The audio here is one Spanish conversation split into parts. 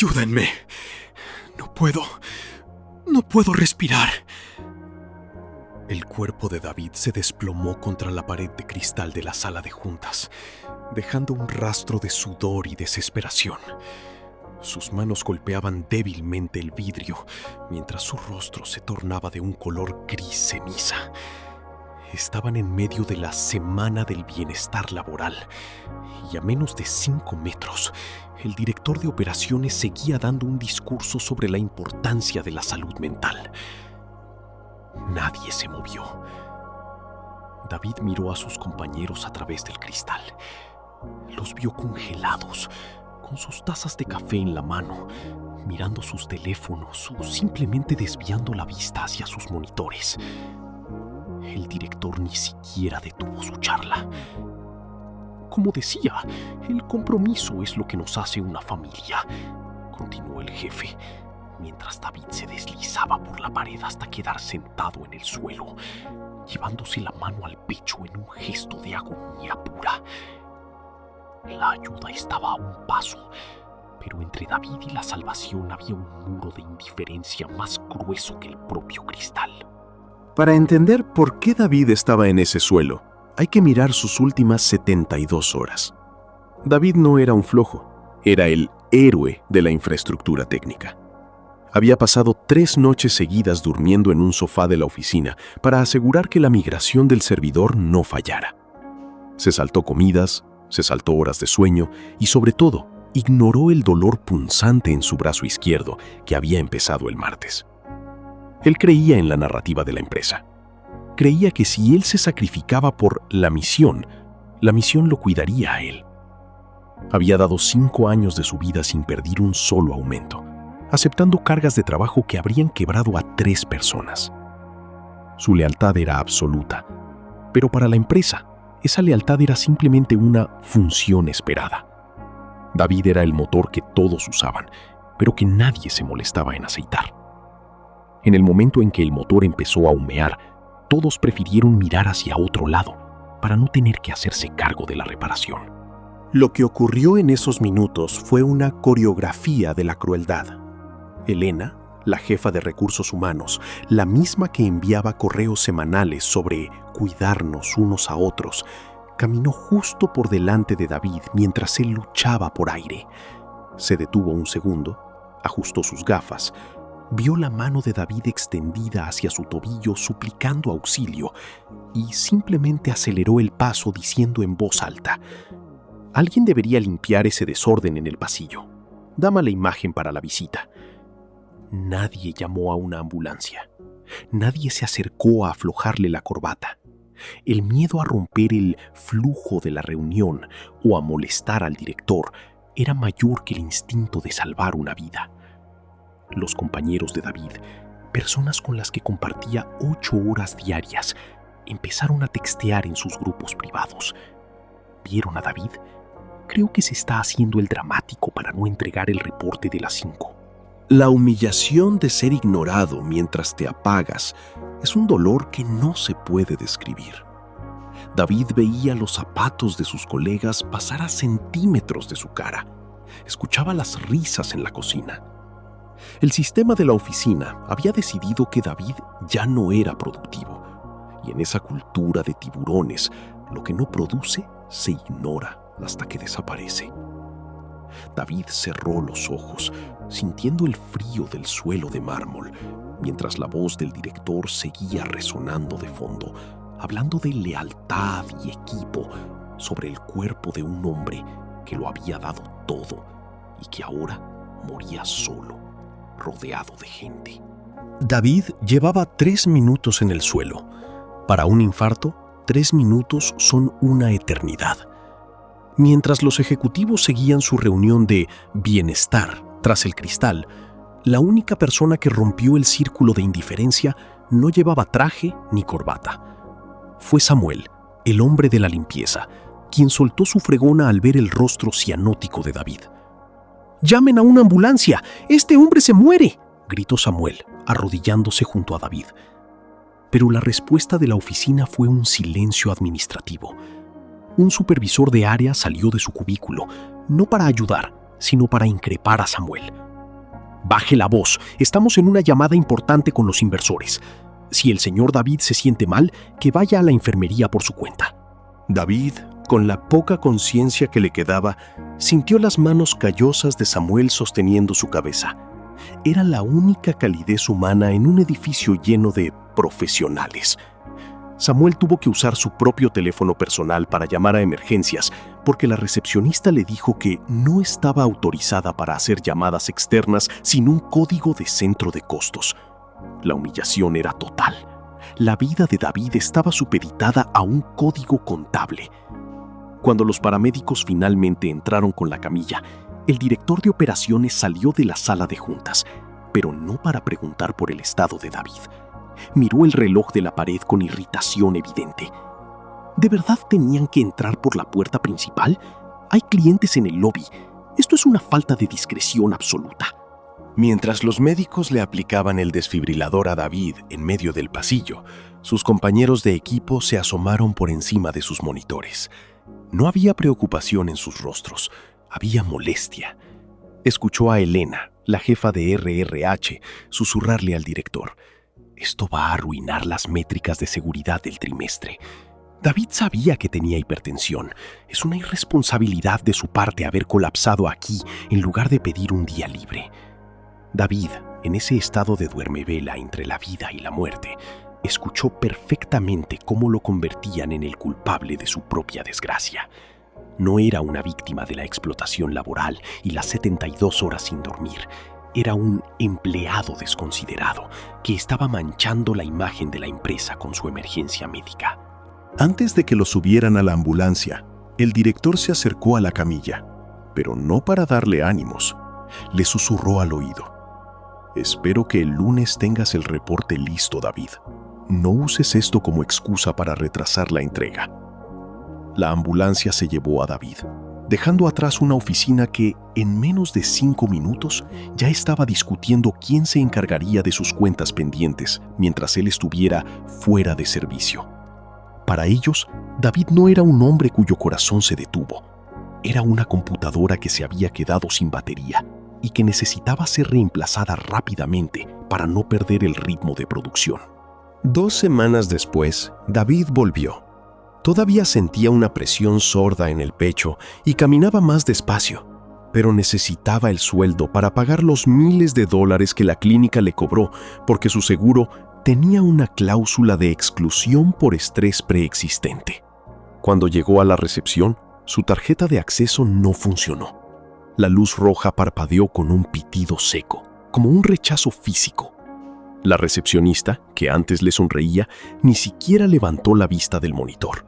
Ayúdenme. No puedo respirar. El cuerpo de David se desplomó contra la pared de cristal de la sala de juntas, dejando un rastro de sudor y desesperación. Sus manos golpeaban débilmente el vidrio, mientras su rostro se tornaba de un color gris ceniza. Estaban en medio de la Semana del Bienestar Laboral, y a menos de 5 metros, el director de operaciones seguía dando un discurso sobre la importancia de la salud mental. Nadie se movió. David miró a sus compañeros a través del cristal. Los vio congelados, con sus tazas de café en la mano, mirando sus teléfonos o simplemente desviando la vista hacia sus monitores. El director ni siquiera detuvo su charla. Como decía, el compromiso es lo que nos hace una familia, continuó el jefe, mientras David se deslizaba por la pared hasta quedar sentado en el suelo, llevándose la mano al pecho en un gesto de agonía pura. La ayuda estaba a un paso, pero entre David y la salvación había un muro de indiferencia más grueso que el propio cristal. Para entender por qué David estaba en ese suelo, hay que mirar sus últimas 72 horas. David no era un flojo, era el héroe de la infraestructura técnica. Había pasado 3 noches seguidas durmiendo en un sofá de la oficina para asegurar que la migración del servidor no fallara. Se saltó comidas, se saltó horas de sueño y, sobre todo, ignoró el dolor punzante en su brazo izquierdo que había empezado el martes. Él creía en la narrativa de la empresa. Creía que si él se sacrificaba por la misión lo cuidaría a él. Había dado 5 años de su vida sin perder un solo aumento, aceptando cargas de trabajo que habrían quebrado a 3 personas. Su lealtad era absoluta, pero para la empresa, esa lealtad era simplemente una función esperada. David era el motor que todos usaban, pero que nadie se molestaba en aceitar. En el momento en que el motor empezó a humear, todos prefirieron mirar hacia otro lado para no tener que hacerse cargo de la reparación. Lo que ocurrió en esos minutos fue una coreografía de la crueldad. Elena, la jefa de recursos humanos, la misma que enviaba correos semanales sobre cuidarnos unos a otros, caminó justo por delante de David mientras él luchaba por aire. Se detuvo un segundo, ajustó sus gafas, vio la mano de David extendida hacia su tobillo suplicando auxilio y simplemente aceleró el paso diciendo en voz alta: «Alguien debería limpiar ese desorden en el pasillo. Da mala imagen para la visita». Nadie llamó a una ambulancia. Nadie se acercó a aflojarle la corbata. El miedo a romper el flujo de la reunión o a molestar al director era mayor que el instinto de salvar una vida. Los compañeros de David, personas con las que compartía 8 horas diarias, empezaron a textear en sus grupos privados. ¿Vieron a David? Creo que se está haciendo el dramático para no entregar el reporte de las 5. La humillación de ser ignorado mientras te apagas es un dolor que no se puede describir. David veía los zapatos de sus colegas pasar a centímetros de su cara. Escuchaba las risas en la cocina. El sistema de la oficina había decidido que David ya no era productivo, y en esa cultura de tiburones, lo que no produce se ignora hasta que desaparece. David cerró los ojos, sintiendo el frío del suelo de mármol, mientras la voz del director seguía resonando de fondo, hablando de lealtad y equipo sobre el cuerpo de un hombre que lo había dado todo y que ahora moría solo, rodeado de gente. David llevaba 3 minutos en el suelo. Para un infarto, 3 minutos son una eternidad. Mientras los ejecutivos seguían su reunión de bienestar tras el cristal, la única persona que rompió el círculo de indiferencia no llevaba traje ni corbata. Fue Samuel, el hombre de la limpieza, quien soltó su fregona al ver el rostro cianótico de David. «¡Llamen a una ambulancia! ¡Este hombre se muere!», gritó Samuel, arrodillándose junto a David. Pero la respuesta de la oficina fue un silencio administrativo. Un supervisor de área salió de su cubículo, no para ayudar, sino para increpar a Samuel. Baje la voz. Estamos en una llamada importante con los inversores. Si el señor David se siente mal, que vaya a la enfermería por su cuenta. David, con la poca conciencia que le quedaba, sintió las manos callosas de Samuel sosteniendo su cabeza. Era la única calidez humana en un edificio lleno de profesionales. Samuel tuvo que usar su propio teléfono personal para llamar a emergencias porque la recepcionista le dijo que no estaba autorizada para hacer llamadas externas sin un código de centro de costos. La humillación era total. La vida de David estaba supeditada a un código contable. Cuando los paramédicos finalmente entraron con la camilla, el director de operaciones salió de la sala de juntas, pero no para preguntar por el estado de David. Miró el reloj de la pared con irritación evidente. ¿De verdad tenían que entrar por la puerta principal? Hay clientes en el lobby. Esto es una falta de discreción absoluta. Mientras los médicos le aplicaban el desfibrilador a David en medio del pasillo, sus compañeros de equipo se asomaron por encima de sus monitores. No había preocupación en sus rostros, había molestia. Escuchó a Elena, la jefa de RRH, susurrarle al director: «Esto va a arruinar las métricas de seguridad del trimestre». David sabía que tenía hipertensión. Es una irresponsabilidad de su parte haber colapsado aquí en lugar de pedir un día libre. David, en ese estado de duermevela entre la vida y la muerte, escuchó perfectamente cómo lo convertían en el culpable de su propia desgracia. No era una víctima de la explotación laboral y las 72 horas sin dormir. Era un empleado desconsiderado que estaba manchando la imagen de la empresa con su emergencia médica. Antes de que lo subieran a la ambulancia, el director se acercó a la camilla, pero no para darle ánimos. Le susurró al oído: «Espero que el lunes tengas el reporte listo, David. No uses esto como excusa para retrasar la entrega». La ambulancia se llevó a David, dejando atrás una oficina que, en menos de 5 minutos, ya estaba discutiendo quién se encargaría de sus cuentas pendientes mientras él estuviera fuera de servicio. Para ellos, David no era un hombre cuyo corazón se detuvo. Era una computadora que se había quedado sin batería y que necesitaba ser reemplazada rápidamente para no perder el ritmo de producción. 2 semanas después, David volvió. Todavía sentía una presión sorda en el pecho y caminaba más despacio, pero necesitaba el sueldo para pagar los miles de dólares que la clínica le cobró porque su seguro tenía una cláusula de exclusión por estrés preexistente. Cuando llegó a la recepción, su tarjeta de acceso no funcionó. La luz roja parpadeó con un pitido seco, como un rechazo físico. La recepcionista, que antes le sonreía, ni siquiera levantó la vista del monitor.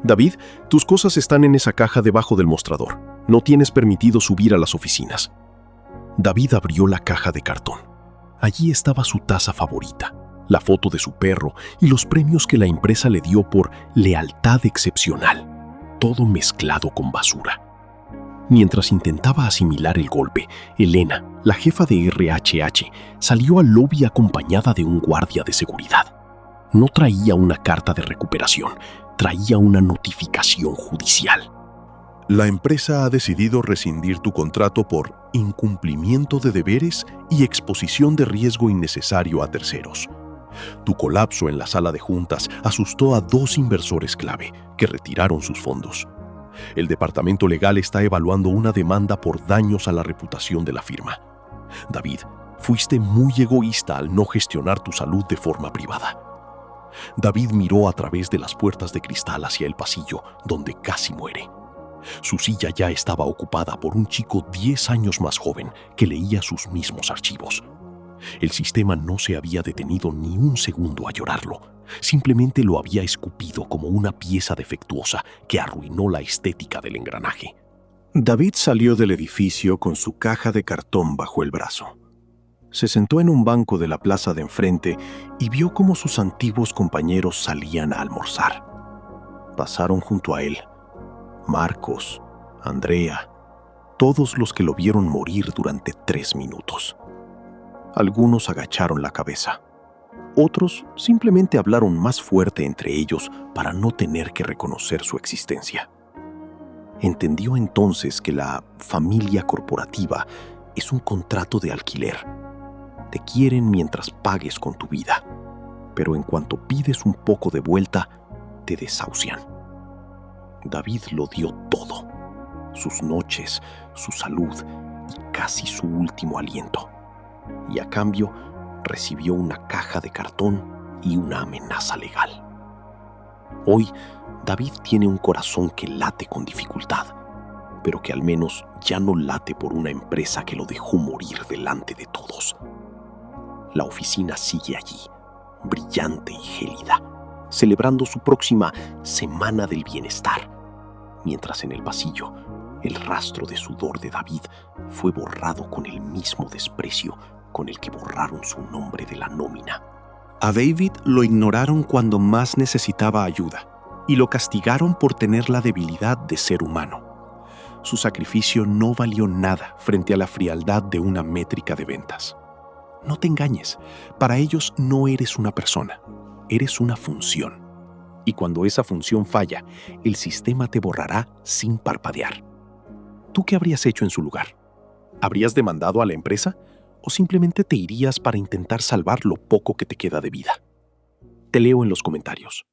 «David, tus cosas están en esa caja debajo del mostrador. No tienes permitido subir a las oficinas». David abrió la caja de cartón. Allí estaba su taza favorita, la foto de su perro y los premios que la empresa le dio por lealtad excepcional, todo mezclado con basura. Mientras intentaba asimilar el golpe, Elena, la jefa de RHH, salió al lobby acompañada de un guardia de seguridad. No traía una carta de recuperación, traía una notificación judicial. «La empresa ha decidido rescindir tu contrato por incumplimiento de deberes y exposición de riesgo innecesario a terceros. Tu colapso en la sala de juntas asustó a 2 inversores clave que retiraron sus fondos. El departamento legal está evaluando una demanda por daños a la reputación de la firma. David, fuiste muy egoísta al no gestionar tu salud de forma privada». David miró a través de las puertas de cristal hacia el pasillo, donde casi muere. Su silla ya estaba ocupada por un chico 10 años más joven que leía sus mismos archivos. El sistema no se había detenido ni un segundo a llorarlo. Simplemente lo había escupido como una pieza defectuosa que arruinó la estética del engranaje. David salió del edificio con su caja de cartón bajo el brazo. Se sentó en un banco de la plaza de enfrente y vio cómo sus antiguos compañeros salían a almorzar. Pasaron junto a él. Marcos, Andrea, todos los que lo vieron morir durante 3 minutos. Algunos agacharon la cabeza. Otros simplemente hablaron más fuerte entre ellos para no tener que reconocer su existencia. Entendió entonces que la familia corporativa Es un contrato de alquiler. Te quieren mientras pagues con tu vida, pero en cuanto pides un poco de vuelta, te desahucian. David lo dio todo: sus noches, su salud y casi su último aliento. Y a cambio, recibió una caja de cartón y una amenaza legal. Hoy, David tiene un corazón que late con dificultad, pero que al menos ya no late por una empresa que lo dejó morir delante de todos. La oficina sigue allí, brillante y gélida, celebrando su próxima Semana del Bienestar, mientras en el pasillo el rastro de sudor de David fue borrado con el mismo desprecio con el que borraron su nombre de la nómina. A David lo ignoraron cuando más necesitaba ayuda y lo castigaron por tener la debilidad de ser humano. Su sacrificio no valió nada frente a la frialdad de una métrica de ventas. No te engañes, para ellos no eres una persona, eres una función. Y cuando esa función falla, el sistema te borrará sin parpadear. ¿Tú qué habrías hecho en su lugar? ¿Habrías demandado a la empresa o simplemente te irías para intentar salvar lo poco que te queda de vida? Te leo en los comentarios.